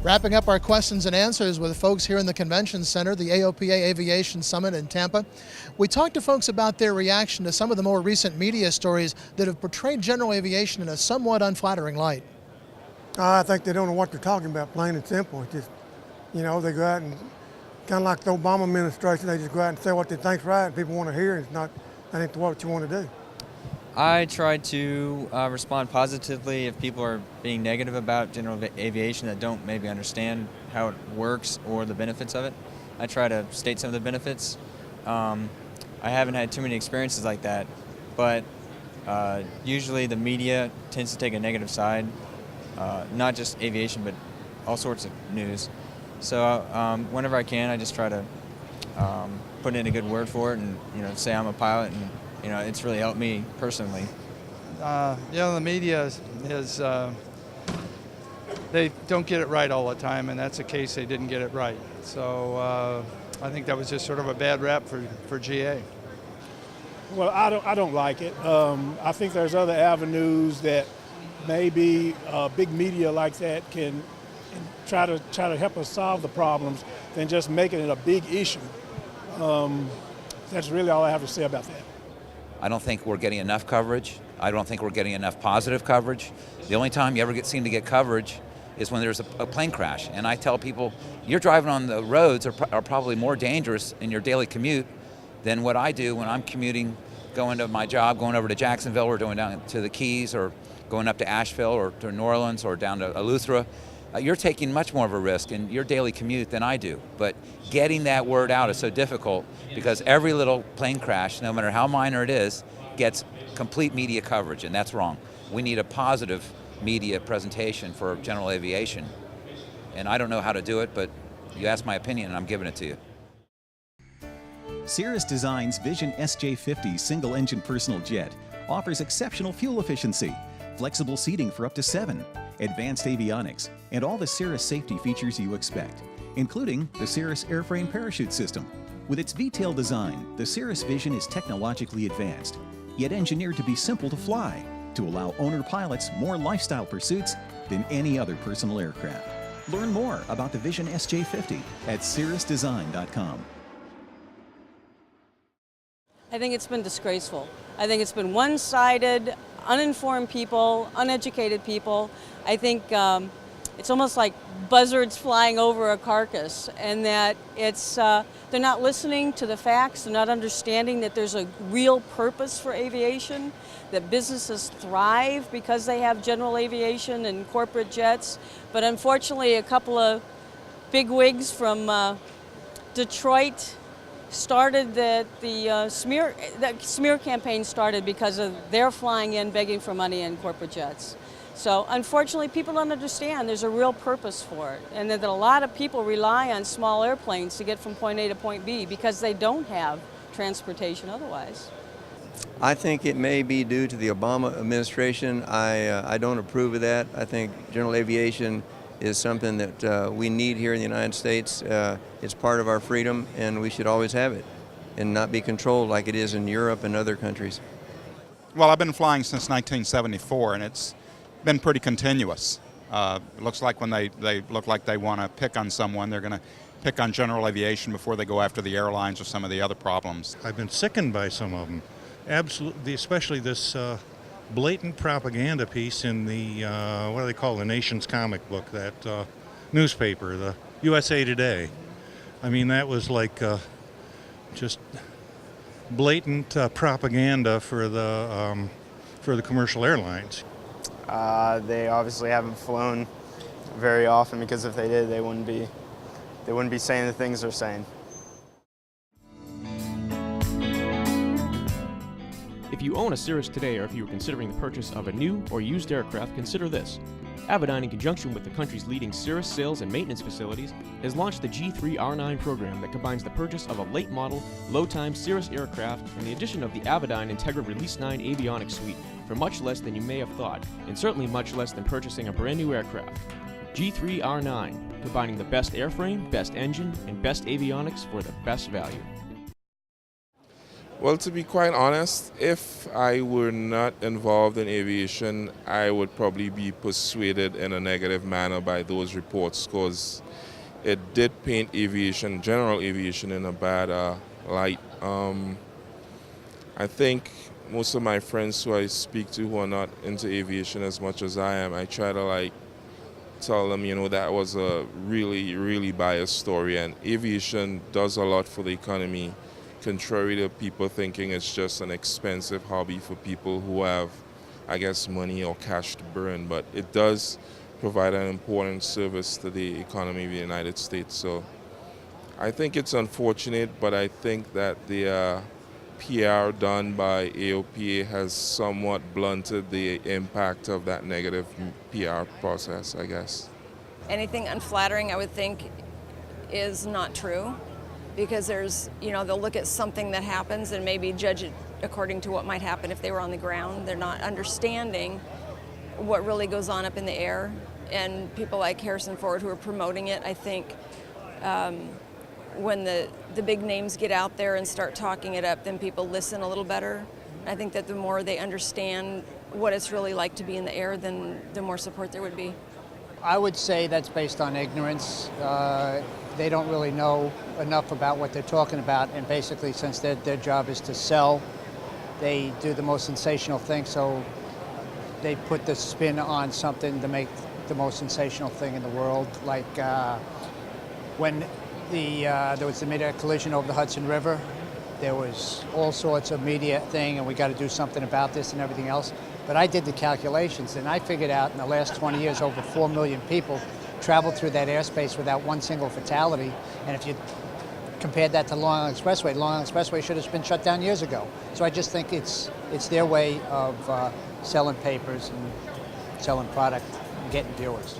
Wrapping up our questions and answers with folks here in the Convention Center, the AOPA Aviation Summit in Tampa. We talked to folks about their reaction to some of the more recent media stories that have portrayed general aviation in a somewhat unflattering light. I think they don't know what they're talking about, plain and simple. It's just, you know, they go out and, kind of like the Obama administration, they just go out and say what they think's right and people want to hear, and it's not, that ain't what you want to do. I try to respond positively if people are being negative about general aviation that don't maybe understand how it works or the benefits of it. I try to state some of the benefits. I haven't had too many experiences like that, but usually the media tends to take a negative side, not just aviation, but all sorts of news. So whenever I can, I just try to put in a good word for it and, you know, say I'm a pilot, and, you know, it's really helped me personally. The media is they don't get it right all the time, and that's a case they didn't get it right. So I think that was just sort of a bad rap for GA. Well, I don't like it. I think there's other avenues that maybe big media like that can try to help us solve the problems than just making it a big issue. That's really all I have to say about that. I don't think we're getting enough coverage. I don't think we're getting enough positive coverage. The only time you ever seem to get coverage is when there's a plane crash. And I tell people, you're driving on the roads are probably more dangerous in your daily commute than what I do when I'm commuting, going to my job, going over to Jacksonville, or going down to the Keys, or going up to Asheville, or to New Orleans, or down to Eleuthera. You're taking much more of a risk in your daily commute than I do. But getting that word out is so difficult because every little plane crash, no matter how minor it is, gets complete media coverage, and that's wrong. We need a positive media presentation for general aviation. And I don't know how to do it, but you asked my opinion and I'm giving it to you. Cirrus Design's Vision SJ50 single-engine personal jet offers exceptional fuel efficiency, flexible seating for up to 7, advanced avionics, and all the Cirrus safety features you expect, including the Cirrus airframe parachute system. With its V-tail design, the Cirrus Vision is technologically advanced, yet engineered to be simple to fly, to allow owner pilots more lifestyle pursuits than any other personal aircraft. Learn more about the Vision SJ50 at cirrusdesign.com. I think it's been disgraceful. I think it's been one-sided, uninformed people, uneducated people. I think it's almost like buzzards flying over a carcass, and that they're not listening to the facts, they're not understanding that there's a real purpose for aviation, that businesses thrive because they have general aviation and corporate jets. But unfortunately, a couple of bigwigs from Detroit started the smear campaign started because of their flying in begging for money in corporate jets. So unfortunately, people don't understand there's a real purpose for it, and that a lot of people rely on small airplanes to get from point A to point B because they don't have transportation otherwise. I think it may be due to the Obama administration. I don't approve of that. I think general aviation is something that we need here in the United States. It's part of our freedom, and we should always have it and not be controlled like it is in Europe and other countries. Well, I've been flying since 1974, and it's been pretty continuous. It looks like when they look like they want to pick on someone, they're going to pick on general aviation before they go after the airlines or some of the other problems. I've been sickened by some of them, absolutely, especially this blatant propaganda piece in the, what do they call, the Nation's comic book, that newspaper, the USA Today. I mean, that was like just blatant propaganda for the commercial airlines. They obviously haven't flown very often, because if they did, they wouldn't be saying the things they're saying. If you own a Cirrus today, or if you are considering the purchase of a new or used aircraft, consider this. Avidyne, in conjunction with the country's leading Cirrus sales and maintenance facilities, has launched the G3R9 program that combines the purchase of a late-model, low-time Cirrus aircraft and the addition of the Avidyne Integra Release 9 avionics suite for much less than you may have thought, and certainly much less than purchasing a brand new aircraft. G3R9, combining the best airframe, best engine, and best avionics for the best value. Well, to be quite honest, if I were not involved in aviation, I would probably be persuaded in a negative manner by those reports, because it did paint aviation, general aviation, in a bad light. I think most of my friends who I speak to who are not into aviation as much as I am, I try to tell them, that was a really, really biased story, and aviation does a lot for the economy, contrary to people thinking it's just an expensive hobby for people who have, I guess, money or cash to burn. But it does provide an important service to the economy of the United States. So I think it's unfortunate, but I think that the PR done by AOPA has somewhat blunted the impact of that negative PR process, I guess. Anything unflattering, I would think, is not true, because they'll look at something that happens and maybe judge it according to what might happen if they were on the ground. They're not understanding what really goes on up in the air. And people like Harrison Ford who are promoting it, I think when the big names get out there and start talking it up, then people listen a little better. I think that the more they understand what it's really like to be in the air, then the more support there would be. I would say that's based on ignorance. They don't really know enough about what they're talking about, and basically, since their job is to sell, they do the most sensational thing, so they put the spin on something to make the most sensational thing in the world. Like when there was the mid-air collision over the Hudson River, there was all sorts of media thing, and we got to do something about this and everything else. But I did the calculations, and I figured out in the last 20 years, over 4 million people traveled through that airspace without one single fatality. And if you compared that to Long Island Expressway, Long Island Expressway should have been shut down years ago. So I just think it's their way of selling papers and selling product and getting viewers.